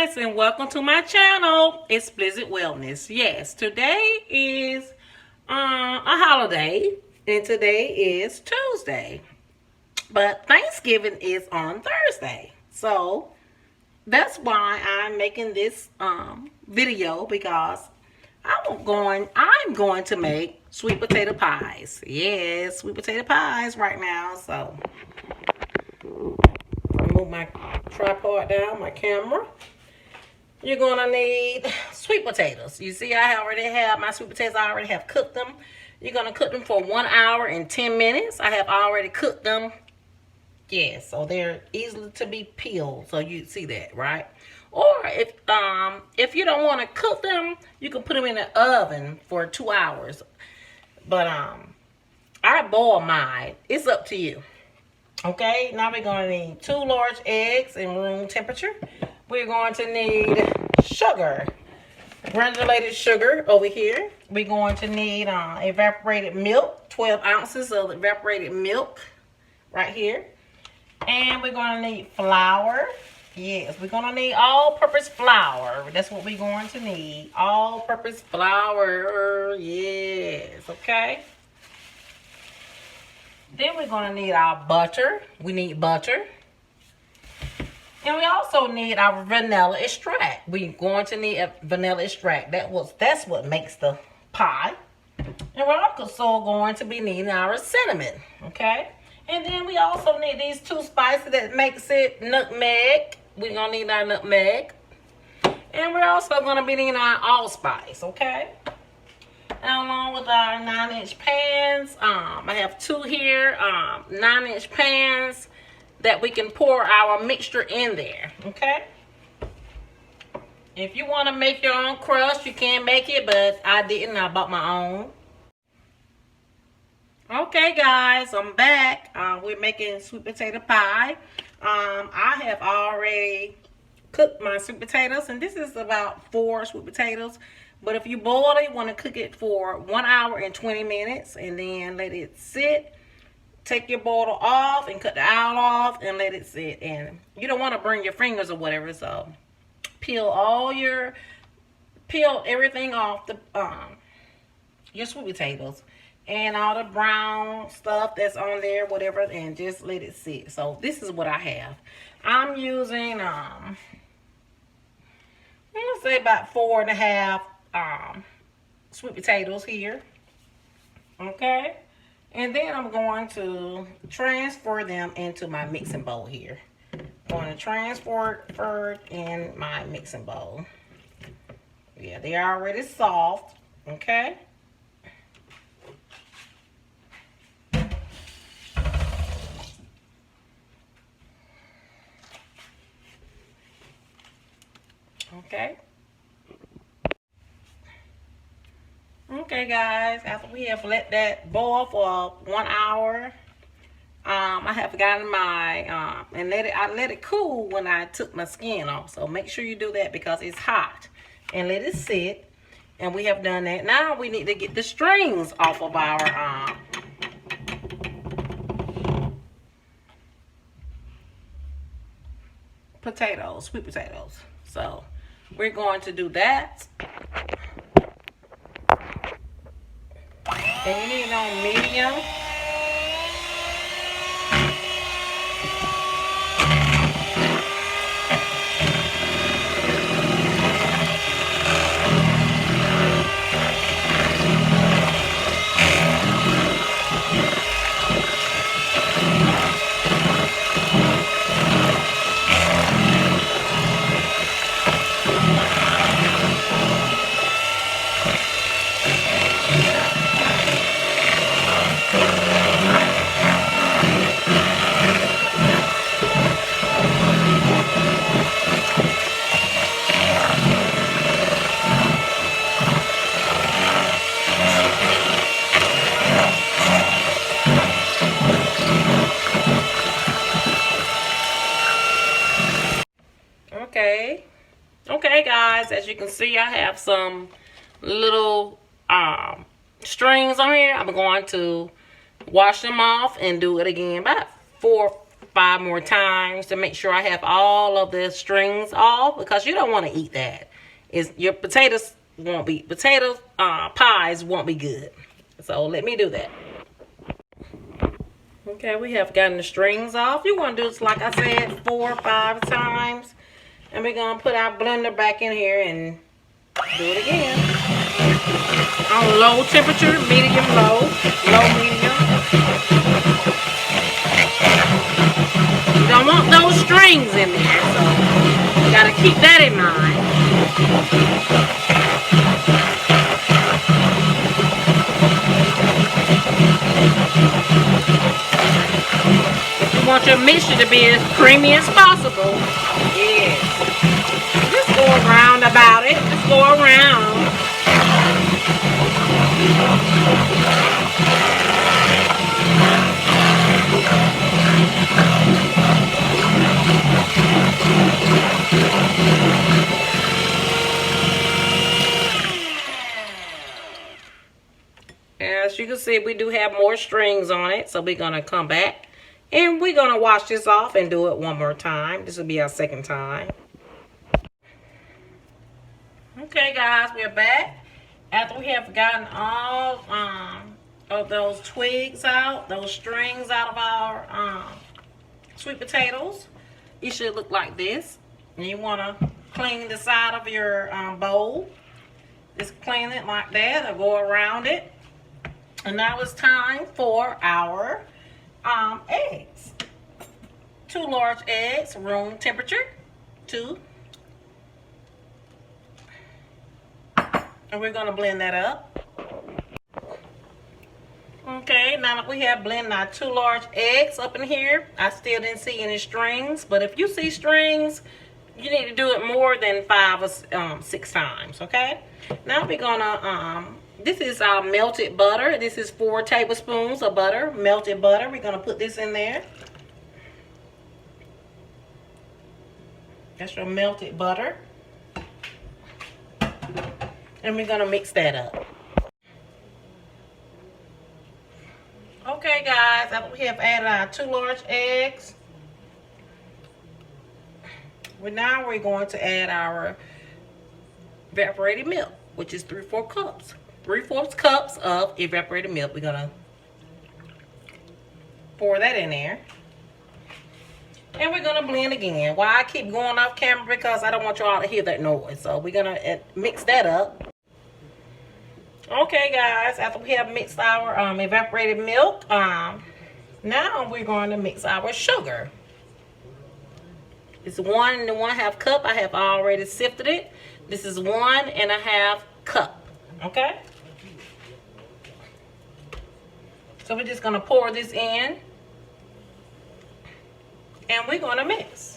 guys, and welcome to my channel. It's Blizzard Wellness. Yes, today is a holiday, and today is Tuesday, but Thanksgiving is on Thursday. So that's why I'm making this video, because I'm going to make sweet potato pies. Yes, sweet potato pies right now. So move my tripod down, my camera. You're gonna need sweet potatoes. You see, I already have my sweet potatoes. I already have cooked them. You're gonna cook them for 1 hour and 10 minutes. I have already cooked them. Yes, so they're easily to be peeled. So you see that, right? Or if you don't want to cook them, you can put them in the oven for 2 hours. But I boil mine. It's up to you. Okay, now we're going to need 2 large eggs in room temperature. We're going to need sugar, granulated sugar over here. We're going to need evaporated milk, 12 ounces of evaporated milk right here. And we're going to need flour. Yes, we're going to need all-purpose flour. That's what we're going to need, all-purpose flour. Yes, okay. Then we're going to need our butter. We need butter. And we also need our vanilla extract. We're going to need a vanilla extract. That's what makes the pie. And we're also going to be needing our cinnamon. Okay. And then we also need these 2 spices that makes it nutmeg. We're going to need our nutmeg. And we're also going to be needing our allspice. Okay. And along with our 9-inch pans, I have 2 here, 9-inch pans that we can pour our mixture in there, okay? If you want to make your own crust, you can make it, but I didn't. I bought my own. Okay, guys, I'm back. We're making sweet potato pie. I have already cooked my sweet potatoes, and this is about 4 sweet potatoes. But if you boil it, you want to cook it for 1 hour and 20 minutes and then let it sit. Take your boil off and cut the owl off and let it sit. And you don't want to burn your fingers or whatever, so peel everything off the your sweet potatoes and all the brown stuff that's on there, whatever, and just let it sit. So this is what I have. I'm using I'm gonna say about 4.5 sweet potatoes here. Okay, and then I'm going to transfer them into my mixing bowl here. I'm going to transfer it in my mixing bowl. Yeah, they're already soft. Okay. Okay. Okay, guys, after we have let that boil for 1 hour, I have gotten my and I let it cool when I took my skin off. So make sure you do that because it's hot, and let it sit. And we have done that. Now we need to get the strings off of our potatoes, sweet potatoes. So we're going to do that. And you need it on medium. Okay, guys, as you can see, I have some little strings on here. I'm going to wash them off and do it again about 5 more times to make sure I have all of the strings off, because you don't want to eat that. Your potatoes won't be, pies won't be good. So let me do that. Okay, we have gotten the strings off. You want to do this, like I said, 4 or 5 times. And we're going to put our blender back in here and do it again. On low temperature, medium, low, medium. You don't want those strings in there, so you got to keep that in mind. You want your mixture to be as creamy as possible. Yes. Just go around about it. Just go around. As you can see, we do have more strings on it, so we're going to come back and we're going to wash this off and do it one more time. This will be our second time. Okay, guys, we're back. After we have gotten all of those twigs out, those strings out of our sweet potatoes, it should look like this. And you want to clean the side of your bowl. Just clean it like that, or go around it. And now it's time for our eggs. 2 large eggs, room temperature, 2. And we're going to blend that up. Okay, now that we have blended our 2 large eggs up in here, I still didn't see any strings. But if you see strings, you need to do it more than 5 or 6 times, okay? Now we're going to... this is our melted butter. This is 4 tablespoons of butter, melted butter. We're going to put this in there. That's your melted butter. And we're going to mix that up. Okay, guys, after we have added our 2 large eggs, now we're going to add our evaporated milk, which is 3/4 cups. 3/4 cups of evaporated milk. We're gonna pour that in there, and we're gonna blend again. Why I keep going off camera? Because I don't want y'all to hear that noise. So we're gonna mix that up. Okay, guys, after we have mixed our evaporated milk, now we're going to mix our sugar. It's 1 1/2 cup. I have already sifted it. This is 1 1/2 cup. Okay. So we're just going to pour this in, and we're going to mix.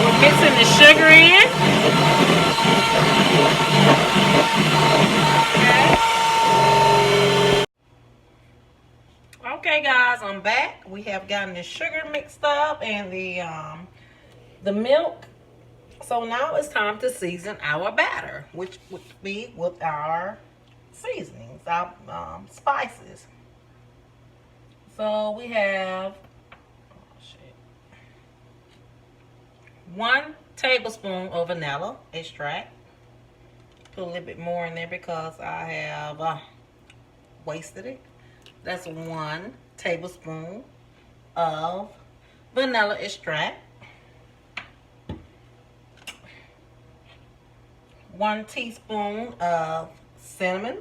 We're mixing the sugar in. Okay, guys, I'm back. We have gotten the sugar mixed up and the milk. So now it's time to season our batter, which would be with our seasonings, our spices. So we have 1 tablespoon of vanilla extract. Put a little bit more in there because I have wasted it. That's 1 tablespoon of vanilla extract. 1 teaspoon of cinnamon.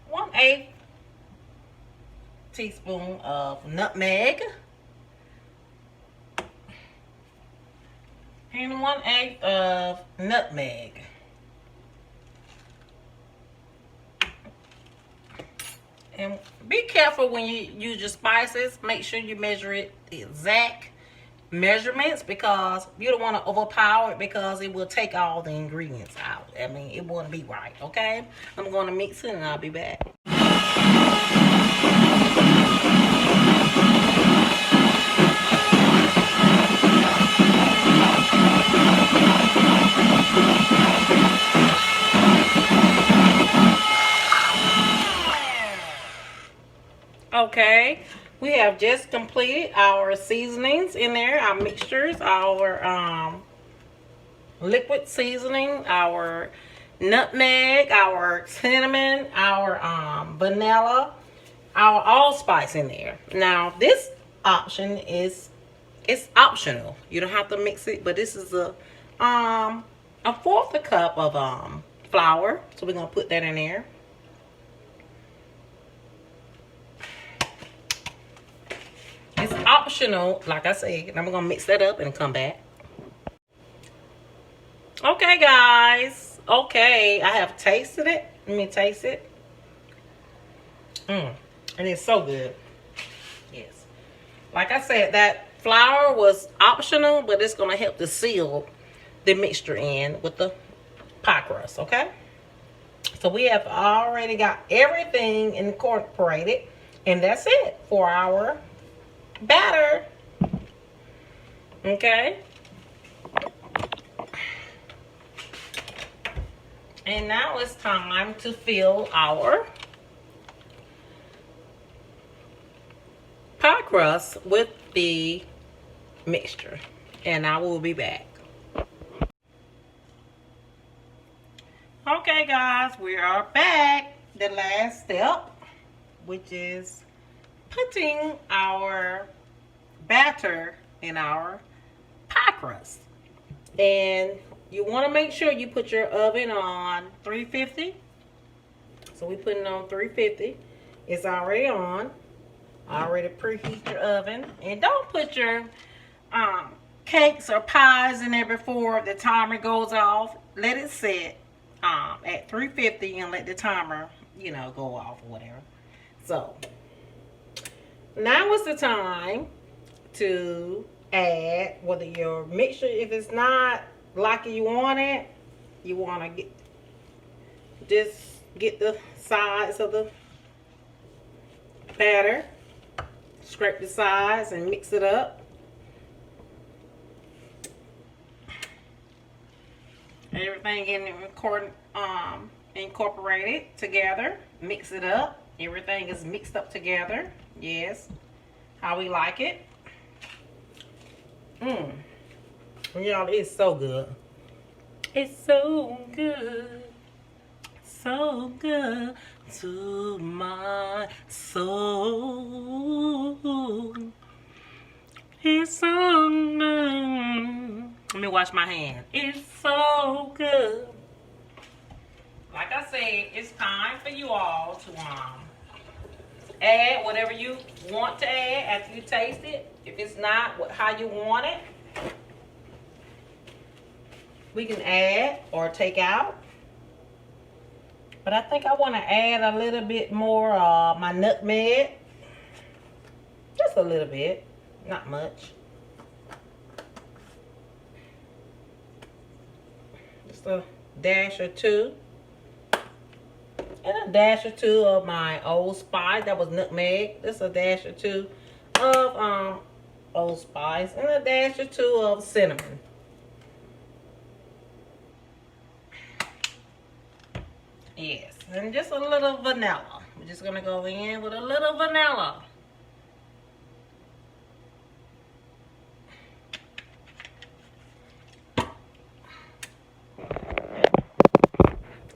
1/8 teaspoon of nutmeg. And 1/8 of nutmeg. And be careful when you use your spices. Make sure you measure it the exact measurements, because you don't want to overpower it, because it will take all the ingredients out. I mean, it wouldn't be right, okay? I'm going to mix it and I'll be back. Okay, we have just completed our seasonings in there, our mixtures, our liquid seasoning, our nutmeg, our cinnamon, our vanilla, our allspice in there. Now this option is, it's optional. You don't have to mix it, but this is a fourth a cup of flour, so we're gonna put that in there. It's optional, like I said, and I'm gonna mix that up and come back. Okay, guys. Okay, I have tasted it. Let me taste it. And it's so good. Yes. Like I said, that flour was optional, but it's gonna help to seal the mixture in with the pie crust. Okay. So we have already got everything incorporated, and that's it for our batter. Okay. And now it's time to fill our pie crust with the mixture. And I will be back. Okay, guys, we are back. The last step, which is putting our batter in our pie crust. And you want to make sure you put your oven on 350. So we put it on 350. It's already on. Already preheat your oven. And don't put your cakes or pies in there before the timer goes off. Let it sit at 350 and let the timer, you know, go off or whatever. So now is the time to add whether your mixture, if it's not like you want it, you want to get the sides of the batter, scrape the sides and mix it up. Everything incorporated together. Mix it up. Everything is mixed up together. Yes, how we like it. Y'all, it's so good. It's so good. So good to my soul. It's so good. Let me wash my hand. It's so good. Like I said, it's time for you all to add whatever you want to add after you taste it. If it's not how you want it, we can add or take out. But I think I want to add a little bit more my nutmeg. Just a little bit, not much. Just a dash or two. And a dash or two of my Allspice. That was nutmeg. Just a dash or two of Allspice. And a dash or two of cinnamon. Yes. And just a little vanilla. We're just going to go in with a little vanilla.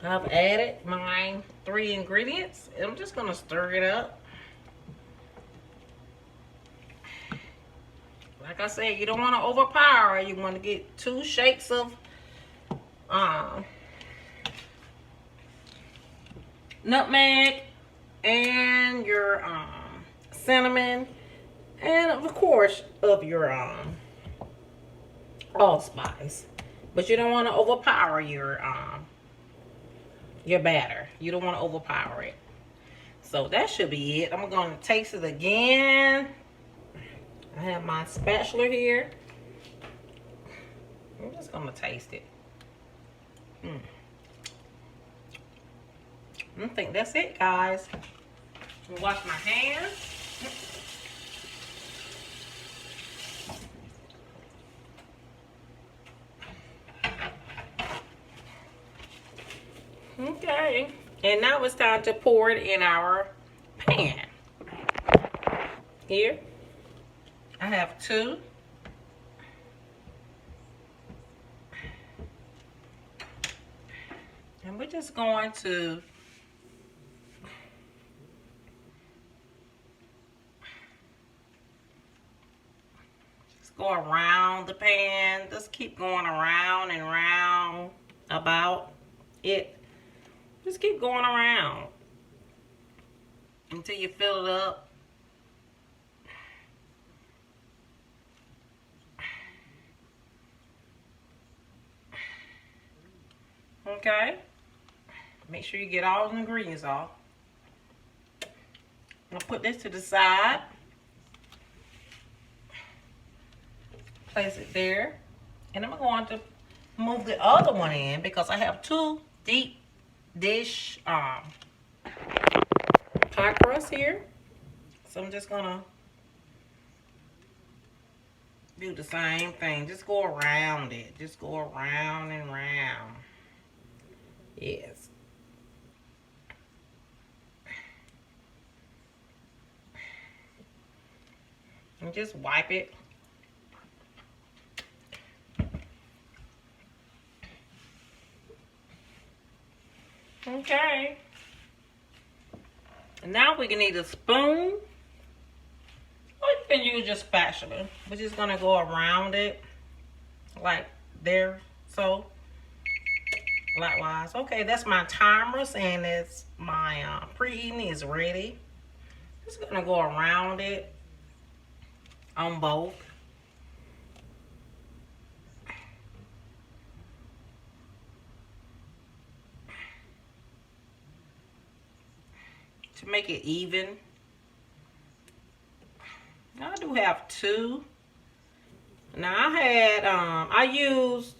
I've added my 3 ingredients. I'm just going to stir it up. Like I said, you don't want to overpower it. You want to get 2 shakes of nutmeg and your cinnamon, and of course of your allspice. But you don't want to overpower your batter. You don't want to overpower it. So that should be it. I'm going to taste it again. I have my spatula here. I'm just going to taste it. I think that's it, guys. I'm gonna wash my hands. Okay, and now it's time to pour it in our pan. here. I have 2. And we're just going to go around the pan. Just keep going around and round about it. Just keep going around until you fill it up. Okay. Make sure you get all the ingredients off. I'm gonna put this to the side. Place it there. And I'm going to move the other one in because I have 2 deep dish pie crust here. So I'm just gonna do the same thing. Just go around it. Just go around and round. Yes. And just wipe it. Okay. And now we can need a spoon. Or you can use your spatula. We're just gonna go around it like there. So likewise. Okay, that's my timer saying it's my preheating is ready. Just gonna go around it on both. To make it even. I do have 2. Now I had I used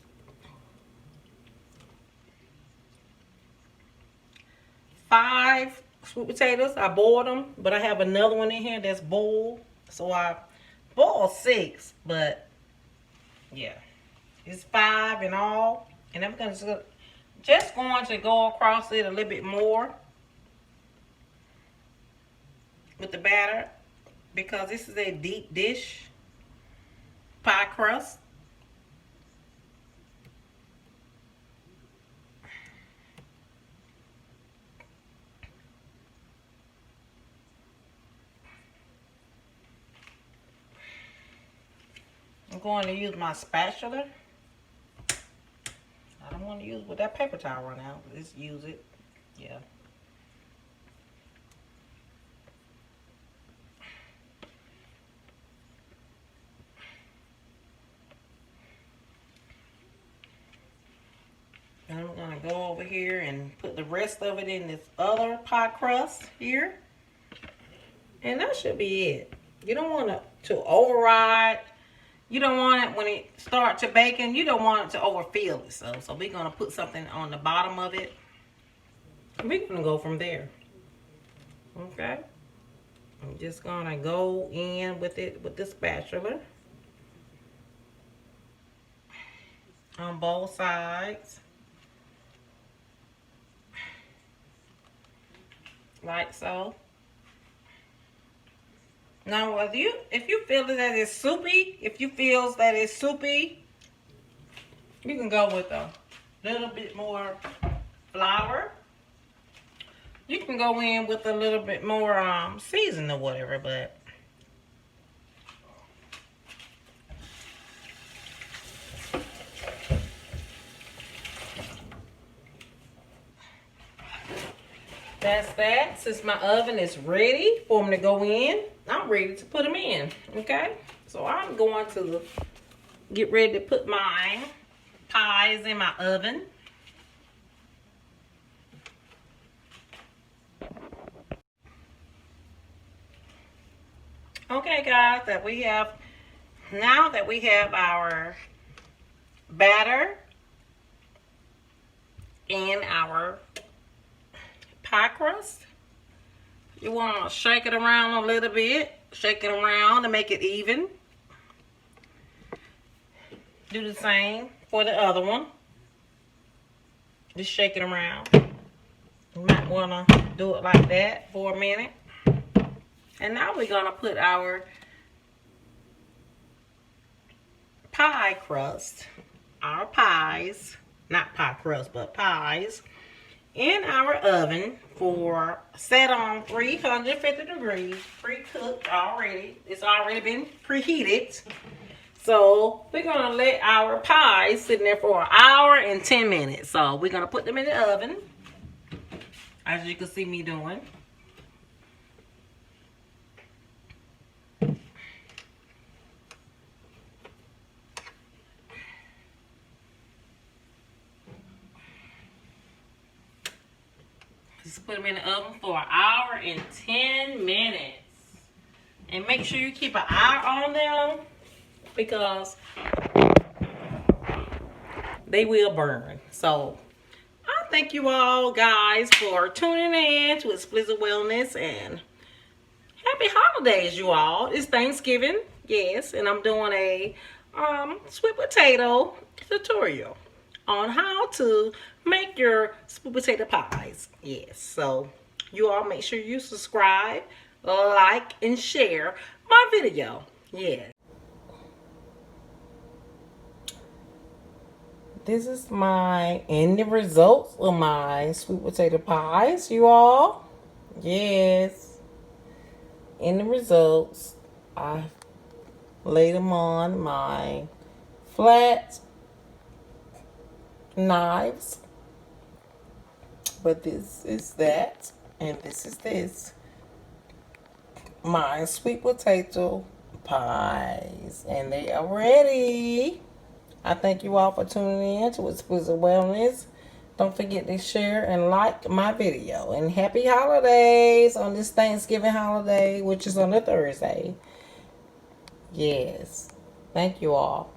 5 sweet potatoes. I boiled them, but I have another one in here that's boiled. So I boiled 6, but yeah, it's 5 in all. And I'm just going to go across it a little bit more with the batter because this is a deep dish pie crust. I'm going to use my spatula. I don't want to use with that paper towel right now. Just use it. Yeah. And I'm going to go over here and put the rest of it in this other pie crust here. And that should be it. You don't want it to override. You don't want it when it starts to baking. You don't want it to overfill it. So we're going to put something on the bottom of it. And we're going to go from there. Okay. I'm just going to go in with it with the spatula. On both sides. Like so. Now, if you feel that it's soupy, you can go with a little bit more flour. You can go in with a little bit more seasoning or whatever, but that's that. Since my oven is ready for them to go in, I'm ready to put them in, okay? So I'm going to get ready to put my pies in my oven. Okay, guys, now that we have our batter and our pie crust, you want to shake it around a little bit. Shake it around to make it even. Do the same for the other one. Just shake it around. You might want to do it like that for a minute. And now we're gonna put our pie crust, our pies, not pie crust, but pies, in our oven for set on 350 degrees, pre-cooked already. It's already been preheated. So we're gonna let our pies sit in there for an hour and 10 minutes. So we're gonna put them in the oven, as you can see me doing. Just put them in the oven for an hour and 10 minutes. And make sure you keep an eye on them, because they will burn. So I thank you all guys for tuning in to Explicit Wellness, and happy holidays, you all. It's Thanksgiving, yes, and I'm doing a sweet potato tutorial on how to make your sweet potato pies. Yes, so you all make sure you subscribe, like, and share my video. Yeah. This is my ending results of my sweet potato pies, you all. Yes. Ending results. I laid them on my flat knives. But this is that, and this is this. My sweet potato pies. And they are ready. I thank you all for tuning in to Explicit Wellness. Don't forget to share and like my video. And happy holidays on this Thanksgiving holiday, which is on a Thursday. Yes. Thank you all.